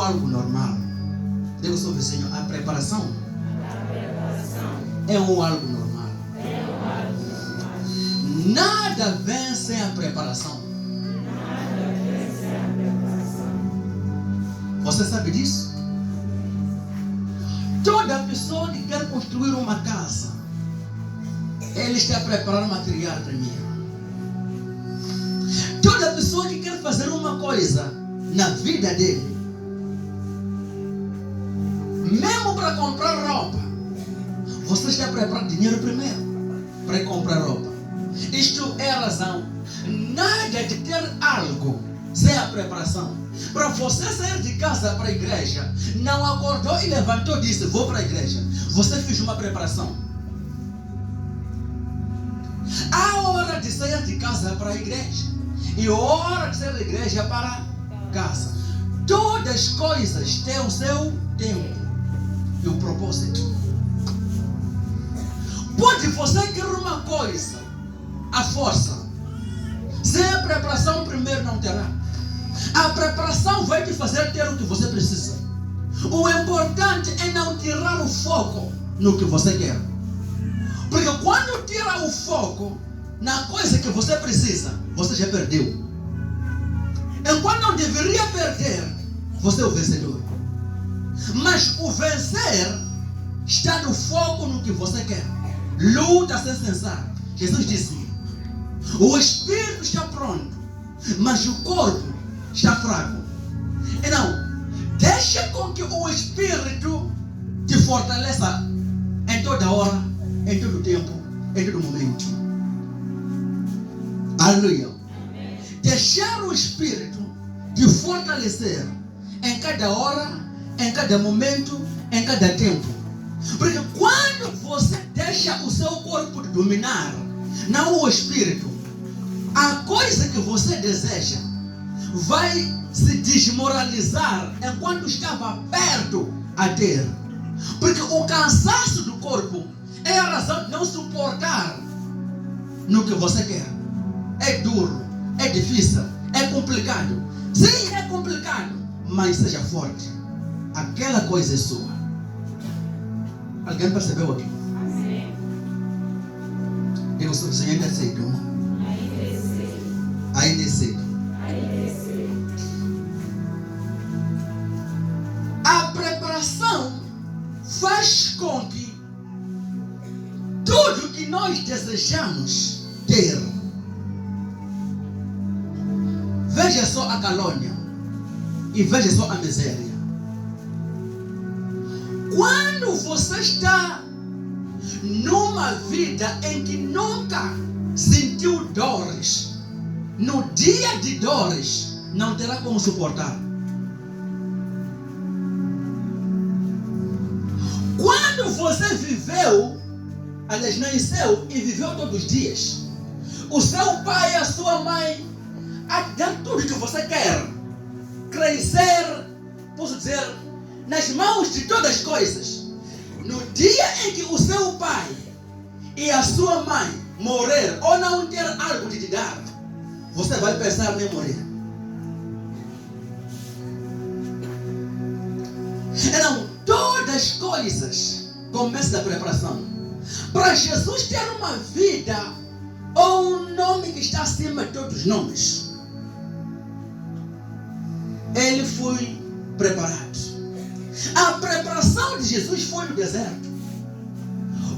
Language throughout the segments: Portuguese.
algo normal. Diga ao seu vizinho, a preparação é algo normal. Nada vem sem a preparação. Você sabe disso? Toda pessoa que quer construir uma casa, ele está preparando material primeiro. Toda pessoa que quer fazer uma coisa na vida dele, mesmo para comprar roupa, você está preparando dinheiro primeiro para comprar roupa. Isto é a razão. Nada de ter algo sem a preparação. Para você sair de casa para a igreja, não acordou e levantou e disse, vou para a igreja. Você fez uma preparação. Há hora de sair de casa para a igreja e hora de sair da igreja para casa. Todas as coisas têm o seu tempo e o propósito. Pode você querer uma coisa à força, sem a preparação primeiro não terá. A preparação vai te fazer ter o que você precisa. O importante é não tirar o foco no que você quer. Porque quando tira o foco na coisa que você precisa, você já perdeu. Enquanto não deveria perder, você é o vencedor. Mas o vencer está no foco no que você quer. Luta sem cessar. Jesus disse, o espírito está pronto, mas o corpo está fraco. Então, deixa com que o espírito te fortaleça em toda hora, em todo tempo, em todo momento. Aleluia. Deixar o espírito te fortalecer em cada hora, em cada momento, em cada tempo. Porque quando você deixa o seu corpo te dominar, não o espírito, a coisa que você deseja vai se desmoralizar enquanto estava perto a ter. Porque o cansaço do corpo é a razão de não suportar no que você quer. É duro, é difícil, é complicado. Sim, é complicado, mas seja forte. Aquela coisa é sua. Alguém percebeu aqui? Sim. Digo, se você ainda aceita, ainda aceita. A preparação faz com que tudo que nós desejamos ter, veja só a calúnia e veja só a miséria. Quando você está numa vida em que nunca sentiu dores, no dia de dores não terá como suportar. Quando você viveu, aliás, nasceu e viveu todos os dias, o seu pai e a sua mãe a dar tudo que você quer, crescer, posso dizer, nas mãos de todas as coisas. No dia em que o seu pai e a sua mãe morrer ou não ter algo de te dar, você vai pensar em morrer. Então, todas as coisas começam da preparação. Para Jesus ter uma vida ou um nome que está acima de todos os nomes, ele foi preparado. A preparação de Jesus foi no deserto.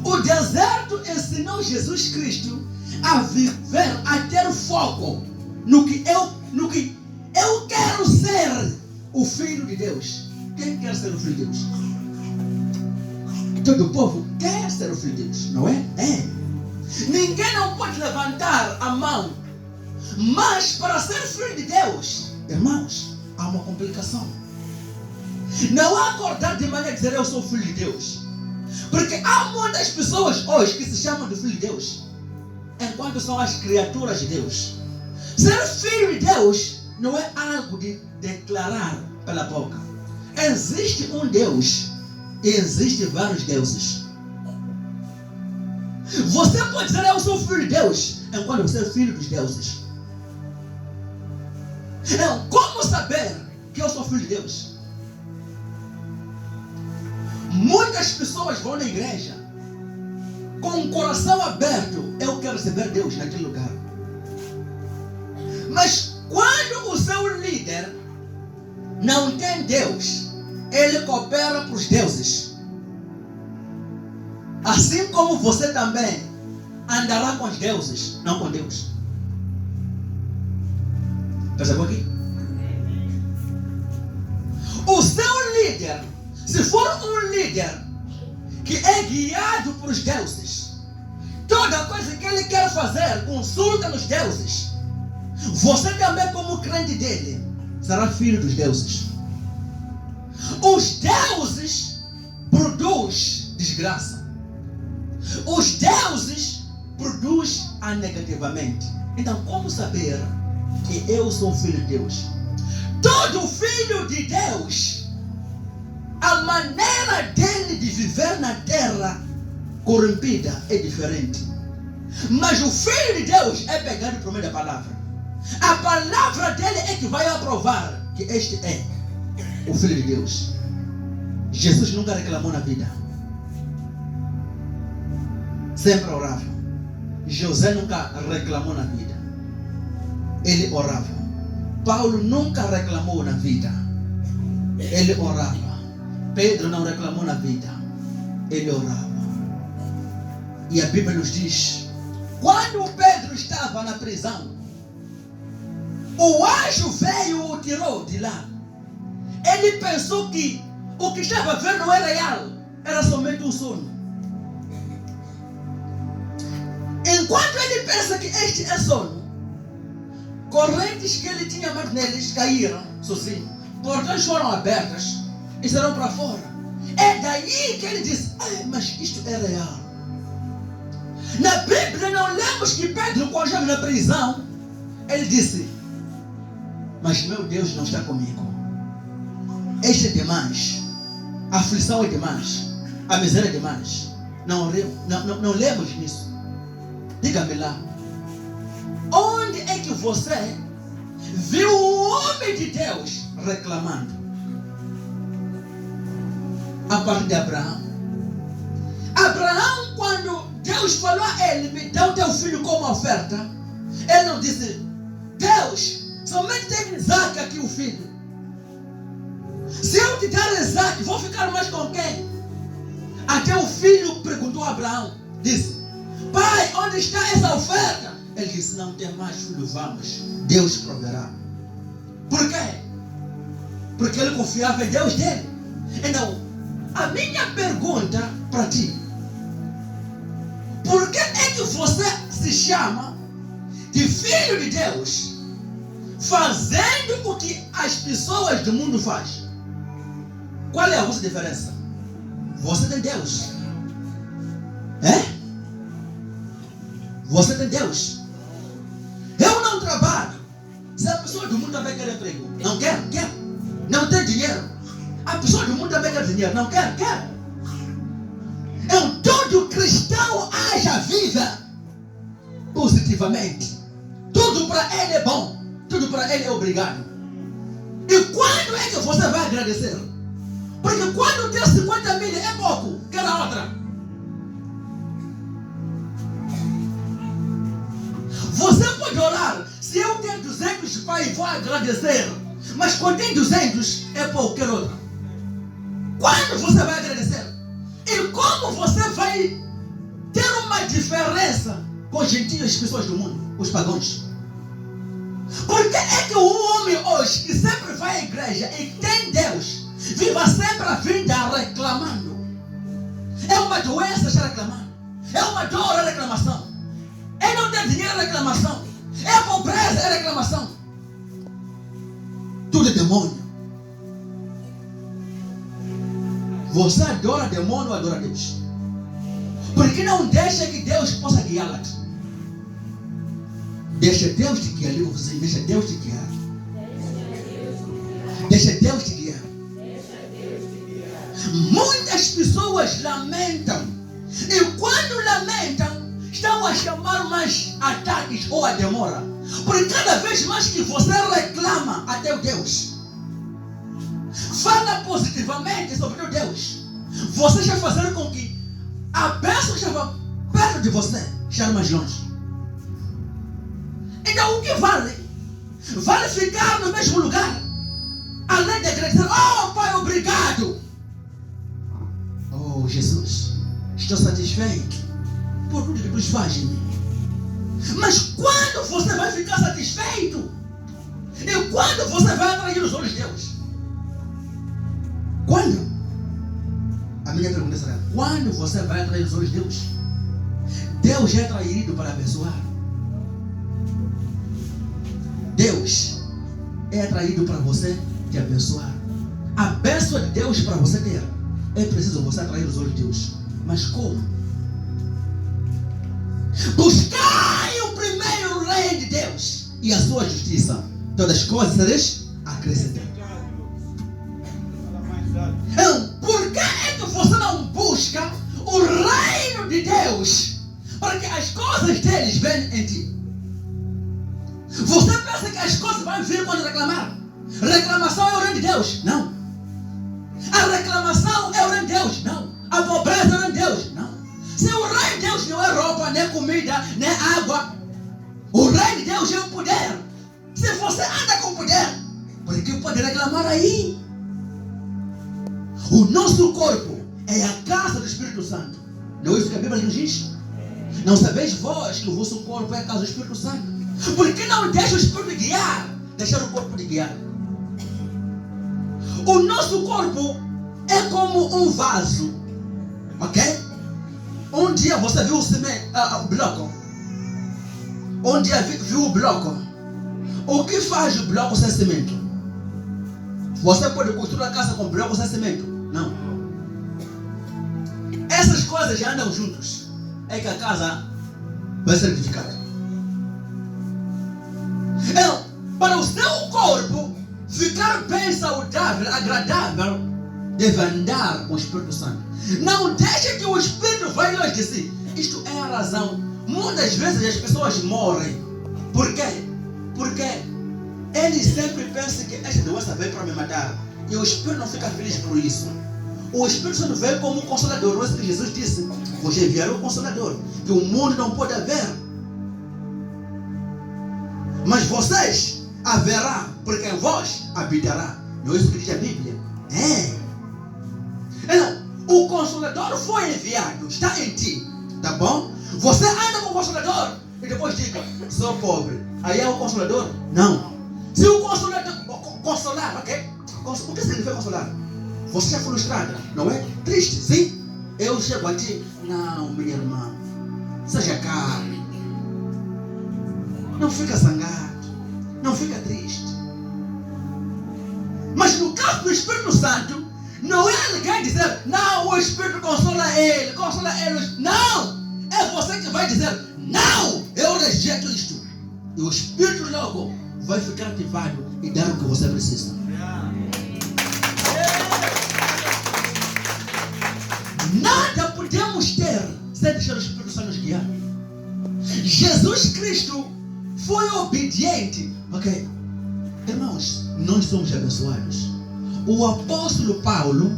O deserto ensinou Jesus Cristo a viver, a ter foco no que eu quero ser o Filho de Deus. Quem quer ser o Filho de Deus? Todo o povo quer ser o Filho de Deus, não é? É. Ninguém não pode levantar a mão. Mas para ser Filho de Deus, irmãos, há uma complicação. Não há acordar de manhã e dizer eu sou Filho de Deus. Porque há muitas pessoas hoje que se chamam de Filho de Deus, enquanto são as criaturas de Deus. Ser Filho de Deus não é algo de declarar pela boca. Existe um Deus e existem vários deuses. Você pode dizer eu sou Filho de Deus, enquanto você é filho dos deuses. Então, como saber que eu sou Filho de Deus? Muitas pessoas vão na igreja com o coração aberto. Eu quero receber Deus naquele lugar. Mas quando o seu líder não tem Deus, ele coopera para os deuses. Assim como você também andará com os deuses, não com Deus. Percebeu aqui? O seu líder, se for um líder que é guiado por os deuses, toda coisa que ele quer fazer consulta nos deuses, você também, como crente dele, será filho dos deuses. Os deuses produzem desgraça. Os deuses produzem negativamente. Então, como saber que eu sou filho de Deus? Todo filho de Deus, a maneira dele de viver na terra corrompida é diferente. Mas o filho de Deus é pegado por meio da palavra. A palavra dele é que vai aprovar que este é o filho de Deus. Jesus nunca reclamou na vida. Sempre orava. José nunca reclamou na vida. Ele orava. Paulo nunca reclamou na vida. Ele orava. Pedro não reclamou na vida. Ele orava. E a Bíblia nos diz, quando Pedro estava na prisão, o anjo veio e o tirou de lá. Ele pensou que o que estava vendo não era real, era somente um sonho. Enquanto ele pensa que este é sonho, correntes que ele tinha mais neles caíram sozinho. Portões foram abertas e saíram para fora. É daí que ele diz, mas isto é real. Na Bíblia não lemos que Pedro, quando estava na prisão, ele disse, mas meu Deus não está comigo. Este é demais. A aflição é demais. A miséria é demais. Não lemos nisso. Diga-me lá. Onde é que você viu o homem de Deus reclamando? A parte de Abraão. Abraão, quando Deus falou a ele, me dá o teu filho como oferta, ele não disse, Deus, somente tem Isaac aqui o filho. Se eu te dar Isaac, vou ficar mais com quem? Até o filho perguntou a Abraão, disse, pai, onde está essa oferta? Ele disse, não tem mais filho, vamos, Deus proverá. Por quê? Porque ele confiava em Deus dele. Então, a minha pergunta para ti, por que é que você se chama de filho de Deus, fazendo o que as pessoas do mundo fazem? Qual é a vossa diferença? Você tem Deus. Você tem Deus. Eu não trabalho. Se a pessoa do mundo também quer emprego, não quer. Não tem dinheiro. A pessoa do mundo também quer dinheiro, não quer. Todo cristão haja vida positivamente. Tudo para ele é bom. Tudo para ele é obrigado. E quando é que você vai agradecer? Porque quando tem 50 mil é pouco. Quer a outra? Você pode orar. Se eu tenho 200, pai, vou agradecer. Mas quando tem 200 é pouco. Quer outra? Quando você vai agradecer? E como você vai ter uma diferença com os gentios, as pessoas do mundo, os pagãos? Por que é que o homem hoje, que sempre vai à igreja e tem Deus, viva sempre a vida reclamando? É uma doença estar reclamando. É uma dor a reclamação. É não ter dinheiro a reclamação. É a pobreza a reclamação. Tudo é demônio. Você adora demônio ou adora Deus? Porque não deixa que Deus possa guiá-la. Deixa Deus te guiar. Deixa Deus te guiar. Deixa Deus te guiar. Muitas pessoas lamentam. E quando lamentam, estão a chamar mais ataques ou a demora. Porque cada vez mais que você reclama a teu Deus, fala positivamente sobre teu Deus, Você já fazer com que a bênção que estava perto de você esteja mais longe. Então o que vale? Vale ficar no mesmo lugar, além de agradecer. Oh Pai, obrigado. Oh Jesus, estou satisfeito por tudo que tu fazes em mim. Mas quando você vai ficar satisfeito? E quando você vai atrair os olhos de Deus? Quando? A minha pergunta será: quando você vai atrair os olhos de Deus? Deus é atraído para abençoar. Deus é atraído para você te abençoar. A bênção de Deus para você ter, é preciso você atrair os olhos de Deus. Mas como? Buscai o primeiro reino de Deus e a sua justiça. Todas as coisas sereis acrescentadas. Então, por que é que você não busca o reino de Deus para que as coisas deles venham em ti? Você pensa que as coisas vão vir quando reclamar? Reclamação é o reino de Deus? Não. A reclamação é o reino de Deus? Não. A pobreza é o reino de Deus? Não. Se o reino de Deus não é roupa, nem comida, nem água, o reino de Deus é o poder. Se você anda com poder, por que pode reclamar aí? O nosso corpo é a casa do Espírito Santo. Não é isso que a Bíblia nos diz? Não sabeis vós que o vosso corpo é a casa do Espírito Santo? Por que não deixa o Espírito guiar? Deixar o corpo de guiar. O nosso corpo é como um vaso. Ok? Um dia você viu o bloco. Um dia viu o bloco. O que faz o bloco sem cimento? Você pode construir a casa com bloco sem cimento? Não. Essas coisas já andam juntos. É que a casa vai ser edificada. Então, para o seu corpo ficar bem saudável, agradável, deve andar com o Espírito Santo. Não deixe que o Espírito vai longe de si. Isto é a razão. Muitas vezes as pessoas morrem. Por quê? Porque eles sempre pensam que esta doença veio para me matar. E o Espírito não fica feliz por isso. O Espírito Santo veio como um consolador. Não é isso que Jesus disse? Vos enviarei o consolador, que o mundo não pode haver. Mas vocês haverá, porque em vós habitará. Não é isso que diz a Bíblia? É. Então, o Consolador foi enviado, está em ti, tá bom? Você anda com o Consolador e depois diga: sou pobre. Aí é o Consolador? Não. Se o Consolador, consolar, ok? O que significa consolar? Você já foi frustrada, não é? Triste, sim? Eu chego a ti: não, minha irmã, seja calma. Não fica zangado, não fica triste. Mas no caso do Espírito Santo, não é ninguém dizer: não, o Espírito consola ele. Não! É você que vai dizer: não, eu rejeito isto. E o Espírito logo vai ficar ativado e dar o que você precisa. Nada podemos ter sem deixar o Espírito Santo nos guiar. Jesus Cristo foi obediente. Ok? Irmãos, nós somos abençoados. O apóstolo Paulo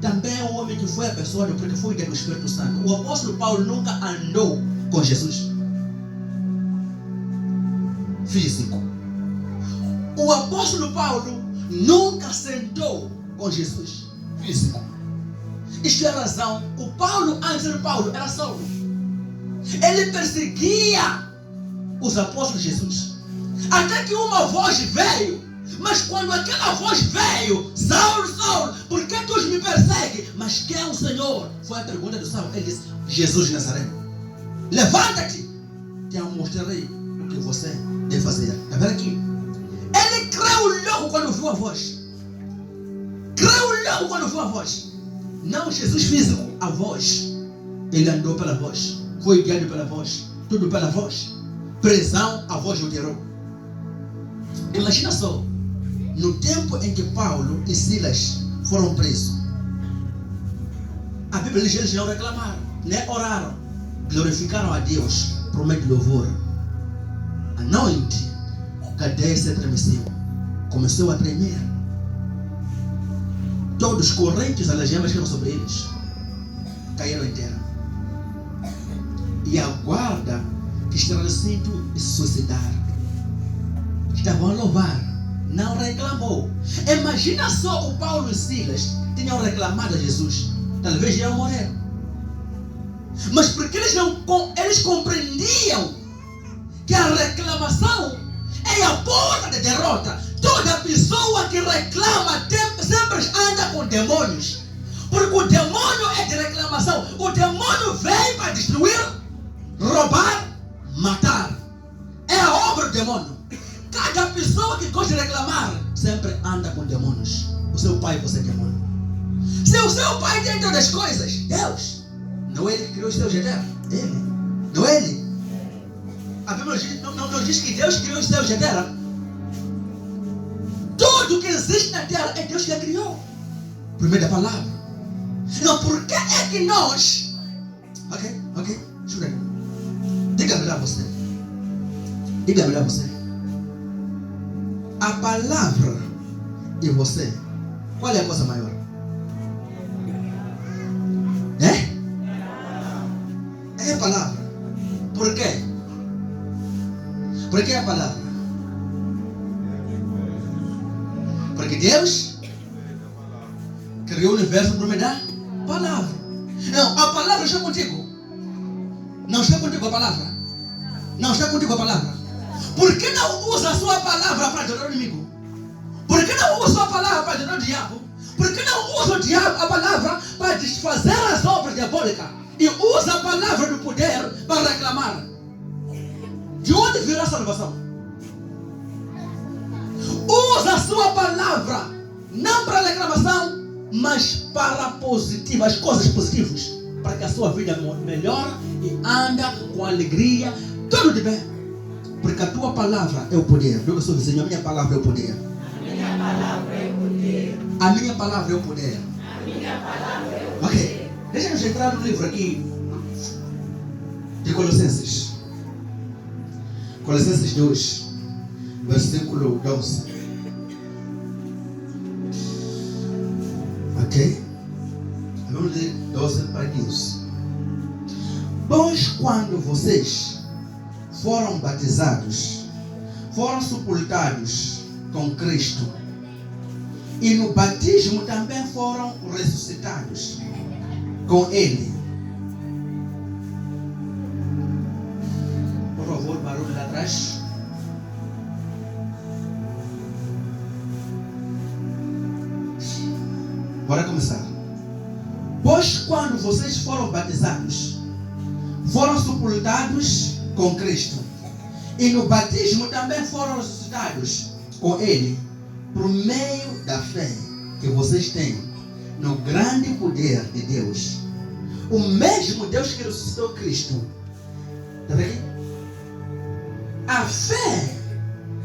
também é um homem que foi abençoado porque foi do Espírito Santo. O apóstolo Paulo nunca andou com Jesus físico. O apóstolo Paulo nunca sentou com Jesus físico. Isto é a razão. O Paulo, antes de Paulo, era Saulo. Ele perseguia os apóstolos de Jesus. Até que uma voz veio. Mas quando aquela voz veio: Saulo, Saulo, por que tu me persegues? Mas quem é o Senhor? Foi a pergunta do Saulo. Ele disse: Jesus de Nazaré. Levanta-te, te mostrarei o que você deve fazer. Está vendo aqui? Ele creu logo quando viu a voz. Creu logo quando viu a voz. Não Jesus físico, a voz. Ele andou pela voz. Foi guiado pela voz. Tudo pela voz. Prisão, a voz o tirou. Imagina só. No tempo em que Paulo e Silas foram presos, a Bíblia diz que eles não reclamaram, nem oraram, glorificaram a Deus por meio de louvor. À noite, a cadeia se estremeceu, começou a tremer. todos os correntes, algemas que eram sobre eles, caíram em terra. E a guarda que estava no cinto e se suicidaram. Estavam a louvar, não reclamou. Imagina só o Paulo e Silas tinham reclamado a Jesus, talvez iam morrer. Mas porque eles compreendiam que a reclamação é a porta de derrota. Toda pessoa que reclama sempre anda com demônios. Porque o demônio é de reclamação. O demônio vem para destruir, roubar, matar. É a obra do demônio. Cada pessoa que gosta de reclamar sempre anda com demônios. O seu pai, você é demônio. Se o seu pai tem todas as coisas, Deus. Não é ele que criou os céus e a terra? Ele. Não é ele. A Bíblia não diz que Deus criou os céus e a terra. Tudo que existe na terra é Deus que a criou. Primeira palavra. Não, por que é que nós... Ok. Jura. Diga-me lá você. A palavra e você, qual é a coisa maior? É a palavra. Por quê? Por que a palavra? Porque Deus criou o universo por meio da palavra. Não, a palavra está contigo. Não está contigo a palavra. Não está contigo a palavra. Por que não usa a sua palavra para adorar o inimigo? Por que não usa a sua palavra para adorar o diabo? Por que não usa o diabo, a palavra, para desfazer as obras diabólicas? E usa a palavra do poder para reclamar? De onde virá a salvação? Usa a sua palavra, não para reclamação, mas para positiva, as coisas positivas, para que a sua vida melhore e anda com alegria, tudo de bem. Porque a tua palavra é o poder. Diga ao seu vizinho, a minha palavra é o poder. A minha palavra é o poder. Ok, deixa-nos entrar no livro aqui de Colossenses. Colossenses 2, versículo 12. Ok? Vamos ler 12 para 15. Pois quando vocês foram batizados, foram sepultados com Cristo, e no batismo também foram ressuscitados com Ele. Por favor, barulho lá atrás. Bora começar. Pois quando vocês foram batizados, foram sepultados com Cristo, e no batismo também foram ressuscitados com Ele, por meio da fé que vocês têm no grande poder de Deus. O mesmo Deus que ressuscitou Cristo. Está vendo? A fé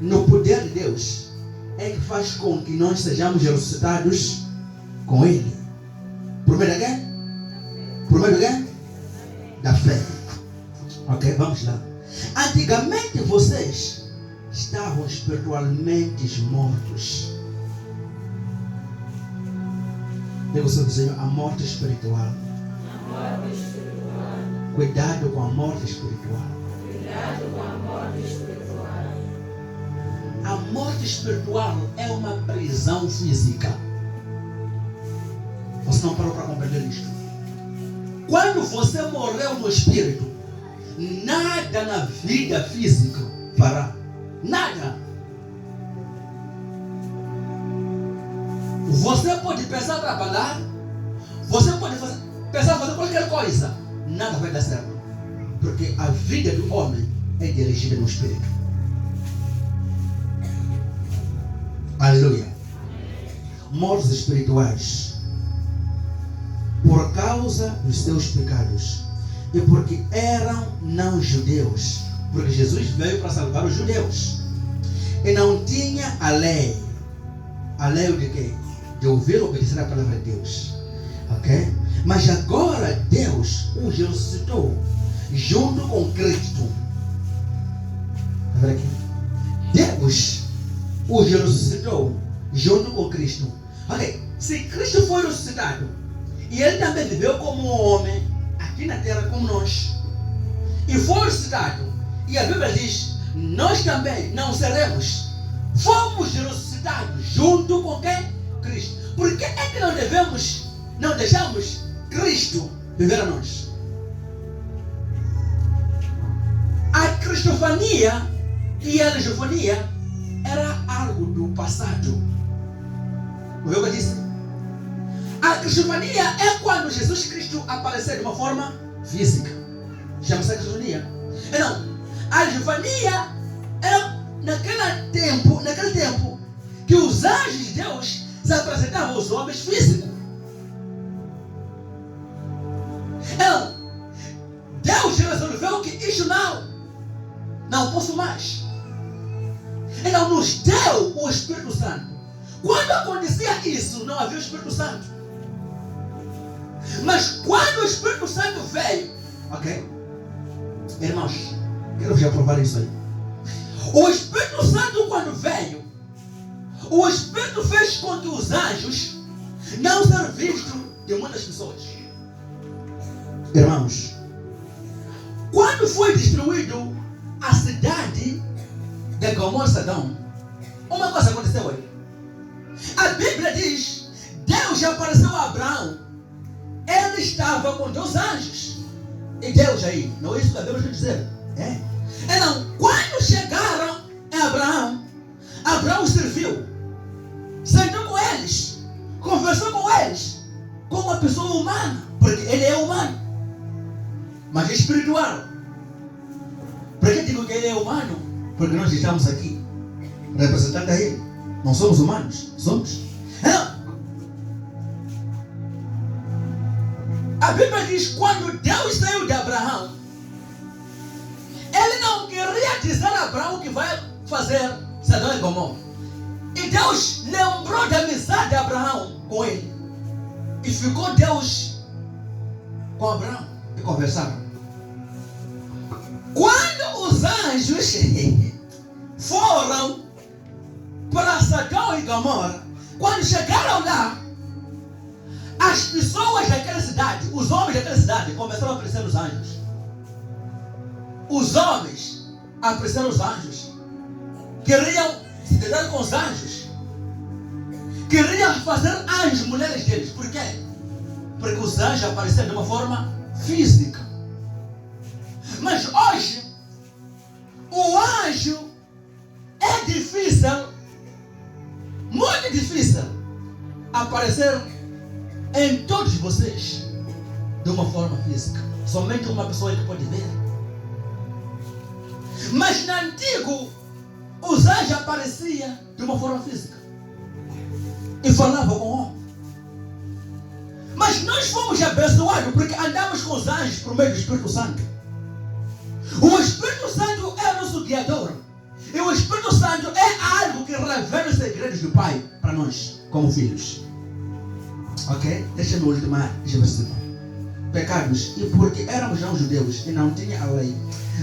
no poder de Deus é que faz com que nós sejamos ressuscitados com Ele. Por meio da quê? Por meio da quê? Da fé. Ok, vamos lá. Antigamente vocês estavam espiritualmente mortos. Diga ao seu vizinho, a morte espiritual. Cuidado com a morte espiritual. A morte espiritual é uma prisão física. Você não parou para compreender isto? Quando você morreu no espírito, nada na vida física fará. Nada. Você pode pensar em trabalhar, você pode pensar em fazer qualquer coisa, nada vai dar certo. Porque a vida do homem é dirigida no espírito. Aleluia. Mortos espirituais, por causa dos seus pecados, e porque eram não judeus, porque Jesus veio para salvar os judeus, e não tinha a lei. A lei de quê? De ouvir e obedecer a palavra de Deus. Ok? Mas agora Deus os ressuscitou junto com Cristo. Está vendo aqui? Deus os ressuscitou junto com Cristo. Ok? se Cristo foi ressuscitado, e Ele também viveu como homem, aqui na terra como nós, e foi ressuscitado, e a Bíblia diz, nós também não seremos, fomos ressuscitados junto com quem? Cristo. Por que é que não deixamos Cristo viver a nós? A cristofania e a religiofonia era algo do passado. Ouviu o que eu disse? A cristofania é quando Jesus Cristo aparecer de uma forma física. Chama-se a cristofania. Não, a religiofonia era naquele tempo que os anjos de Deus se apresentavam aos homens físicos. Então, Deus resolveu que isto não posso mais. Então nos deu o Espírito Santo. Quando acontecia isso, não havia o Espírito Santo. Mas quando o Espírito Santo veio, ok? Irmãos, quero já provar isso aí. O Espírito Santo quando veio, o Espírito fez com que os anjos não sejam vistos de muitas pessoas. Irmãos, quando foi destruído a cidade de Gomorra e Sodoma, uma coisa aconteceu aí. A Bíblia diz, Deus já apareceu a Abraão. Ele estava com 2 anjos. E Deus aí, não é isso que a Bíblia quer dizer? É. Então, quando chegaram a Abraão serviu, sentou com eles, conversou com eles, como uma pessoa humana, porque ele é humano, mas é espiritual. Por que digo que ele é humano? Porque nós estamos aqui representando a ele. Não somos humanos, somos. Então, a Bíblia diz, quando Deus saiu de Abraão, ele não queria dizer a Abraão que vai fazer Sodoma e Gomorra. E Deus lembrou da amizade de Abraão com ele. E ficou Deus com Abraão e conversaram. Quando os anjos foram para Sodoma e Gomorra, quando chegaram lá, as pessoas daquela cidade, os homens daquela cidade, começaram a apreciar os anjos. Os homens apreciaram os anjos. Queriam se deitar com os anjos. Queriam fazer anjos, mulheres deles. Por quê? Porque os anjos apareceram de uma forma física. Mas hoje, o anjo é difícil, muito difícil, aparecer em todos vocês de uma forma física. Somente uma pessoa que pode ver. Mas no antigo, os anjos apareciam de uma forma física e falavam com o homem. Mas nós fomos abençoados porque andamos com os anjos por meio do Espírito Santo. O Espírito Santo é o nosso guiador. E o Espírito Santo é algo que revela os segredos do Pai para nós, como filhos. Ok? Deixa-me ultimar esse versículo. Pecados, e porque éramos não judeus e não tinha a lei,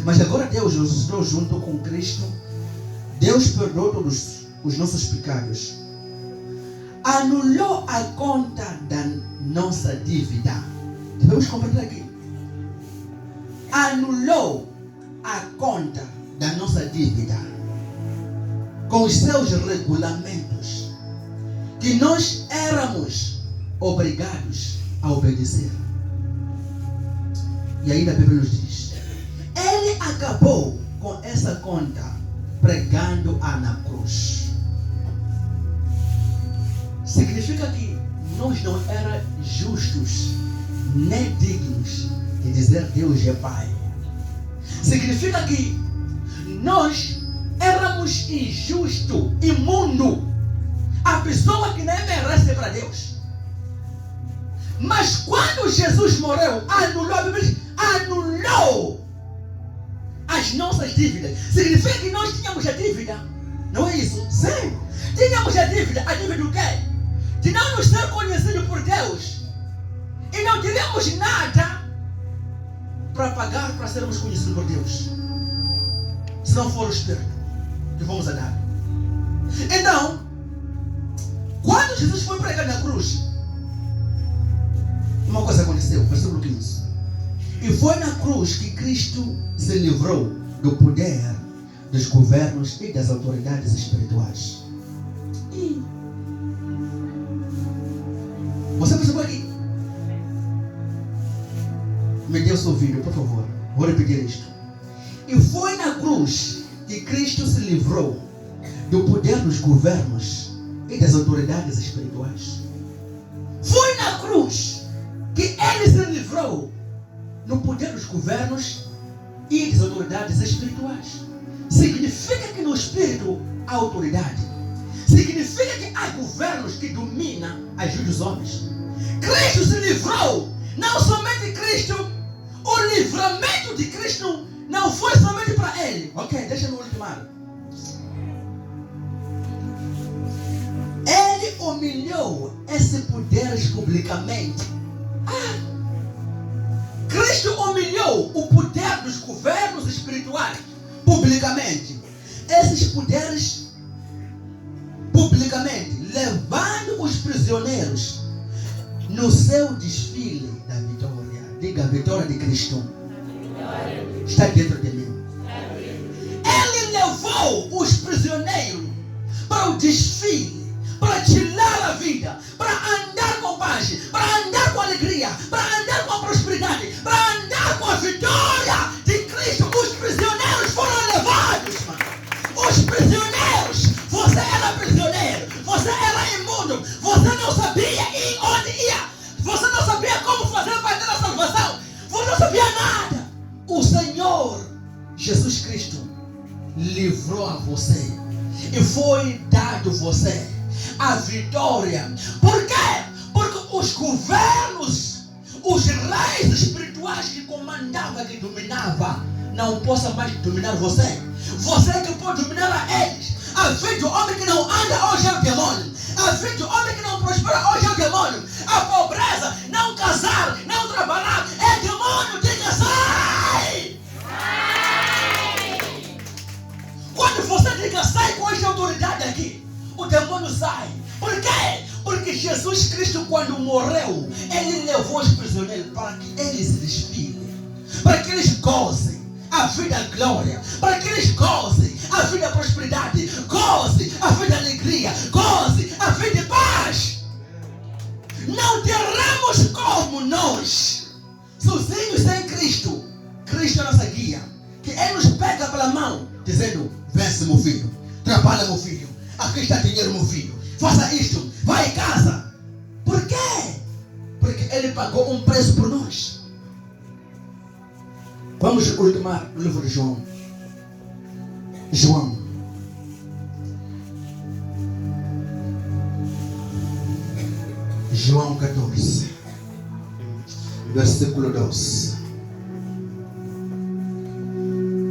mas agora Deus nos ressuscitou junto com Cristo. Deus perdoou todos os nossos pecados, anulou a conta da nossa dívida. Devemos compreender aqui. Anulou a conta da nossa dívida com os seus regulamentos que nós éramos obrigados a obedecer. E ainda a Bíblia nos diz, ele acabou com essa conta pregando-a na cruz. Significa que nós não éramos justos nem dignos de dizer Deus é Pai. Significa que nós éramos injustos, imundo, a pessoa que nem merece para Deus. Mas quando Jesus morreu, anulou as nossas dívidas. Significa que nós tínhamos a dívida. Não é isso? Sim. Tínhamos a dívida do quê? De não nos ser conhecido por Deus. E não teríamos nada para pagar para sermos conhecidos por Deus. Se não for o Espírito que vamos a dar. Então, Quando Jesus foi pregar na cruz, uma coisa aconteceu, versículo 15. E foi na cruz que Cristo se livrou do poder dos governos e das autoridades espirituais. E você percebeu aqui? Me dê o seu ouvido, por favor. Vou repetir isto. E foi na cruz que Cristo se livrou do poder dos governos e das autoridades espirituais. Foi na cruz que Ele se livrou do poder dos governos e das autoridades espirituais. Significa que no espírito há autoridade. Significa que há governos que dominam as vidas dos homens. Cristo se livrou. Não somente Cristo. O livramento de Cristo não foi somente para Ele. Ok, deixa eu ultimar. Ele humilhou esses poderes publicamente. Cristo humilhou o poder dos governos espirituais publicamente. Esses poderes publicamente, levando os prisioneiros no seu desfile da vitória. Diga, a vitória de Cristo está dentro de mim. Ele levou os prisioneiros para o desfile, para tirar a vida, para andar com paz, para andar com alegria, para andar com prosperidade, para andar com a vitória de Cristo. Os prisioneiros foram levados, mano. Os prisioneiros, você era prisioneiro, você era imundo, você não sabia onde ia, você não sabia como fazer para ter a salvação, você não sabia nada. O Senhor Jesus Cristo livrou a você e foi dado a você a vitória. Por quê? Porque os governos, os reis espirituais que comandavam, que dominavam, não possam mais dominar você. Você que pode dominar a eles. A vida do homem que não anda hoje é o demônio. A vida do homem que não prospera hoje é o demônio. A pobreza, não casar, não trabalhar, é demônio. Diga, sai! Quando você diga sai com esta autoridade aqui, o demônio sai. Por quê? Porque Jesus Cristo, quando morreu, Ele levou os prisioneiros para que eles se desfilem, para que eles gozem a vida glória, para que eles gozem a vida prosperidade, goze a vida alegria, goze a vida paz. Não teremos como nós, sozinhos sem Cristo. Cristo é a nossa guia, que Ele nos pega pela mão, dizendo, vence meu filho, trabalha meu filho, aqui está dinheiro meu filho, faça isto, vai em casa. Por quê? Porque Ele pagou um preço por nós. Vamos ultimar o livro de João. João 14, versículo 12.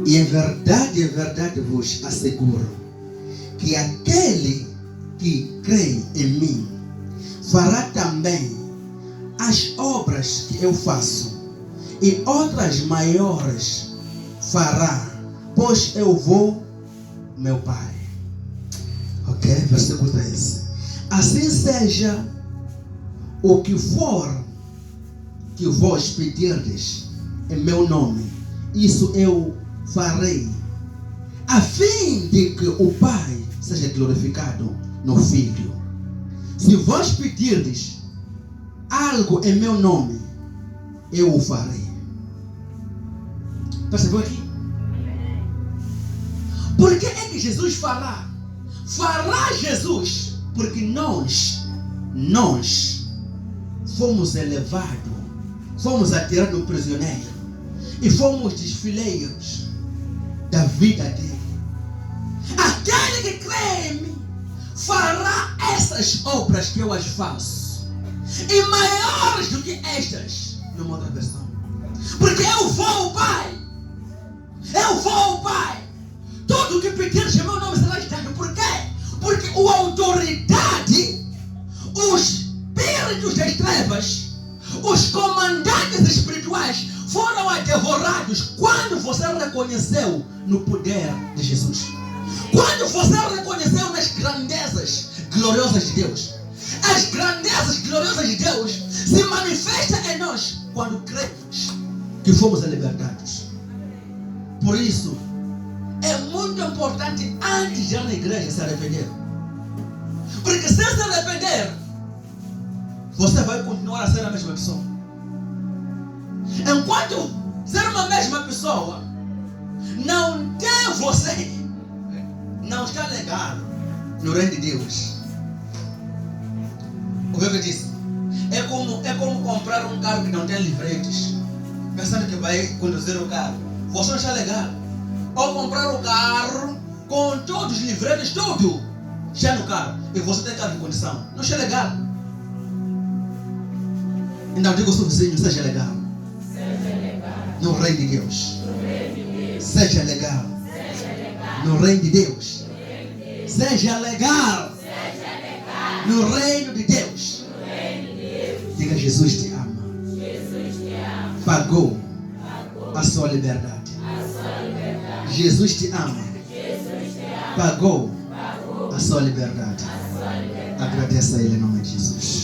E em verdade vos asseguro que aquele que crê em mim fará também as obras que eu faço, e outras maiores fará, pois eu vou meu Pai. Ok? Versículo 13. Assim seja o que for que vós pedirdes em meu nome, isso eu farei, a fim de que o Pai seja glorificado no Filho. Se vós pedirdes algo em meu nome, eu o farei. Percebeu aqui? Por que é que Jesus fará? Fará Jesus porque nós fomos elevados, fomos atirados prisioneiros e fomos desfileiros da vida dele. Aquele que crê em mim fará essas obras que eu as faço, e maiores do que estas, numa outra versão. Porque eu vou ao Pai. Eu vou ao Pai. Tudo que pedires em meu nome será dado. Por quê? Porque a autoridade, os espíritos das trevas, os comandantes espirituais foram devorados quando você reconheceu no poder de Jesus. Quando você reconheceu nas grandezas gloriosas de Deus. As grandezas gloriosas de Deus se manifestam em nós quando cremos que fomos libertados. Por isso, é muito importante antes de ir na igreja se arrepender. Porque se arrepender, você vai continuar a ser a mesma pessoa. Enquanto ser uma mesma pessoa não tem você, não está legal no reino de Deus. O que eu disse? É como comprar um carro que não tem livretes, pensando que vai conduzir o carro. Você não está legal. Ou comprar o carro com todos os livretes, tudo já no carro, e você tem carro de condição. Não está legal. Então digo ao seu vizinho, seja legal. No reino de Deus. Seja legal. No reino de Deus. Seja legal. No reino de Deus. Diga, Jesus te ama. Pagou a sua liberdade. Jesus te ama. Pagou a sua liberdade. Agradeça a Ele em nome de Jesus.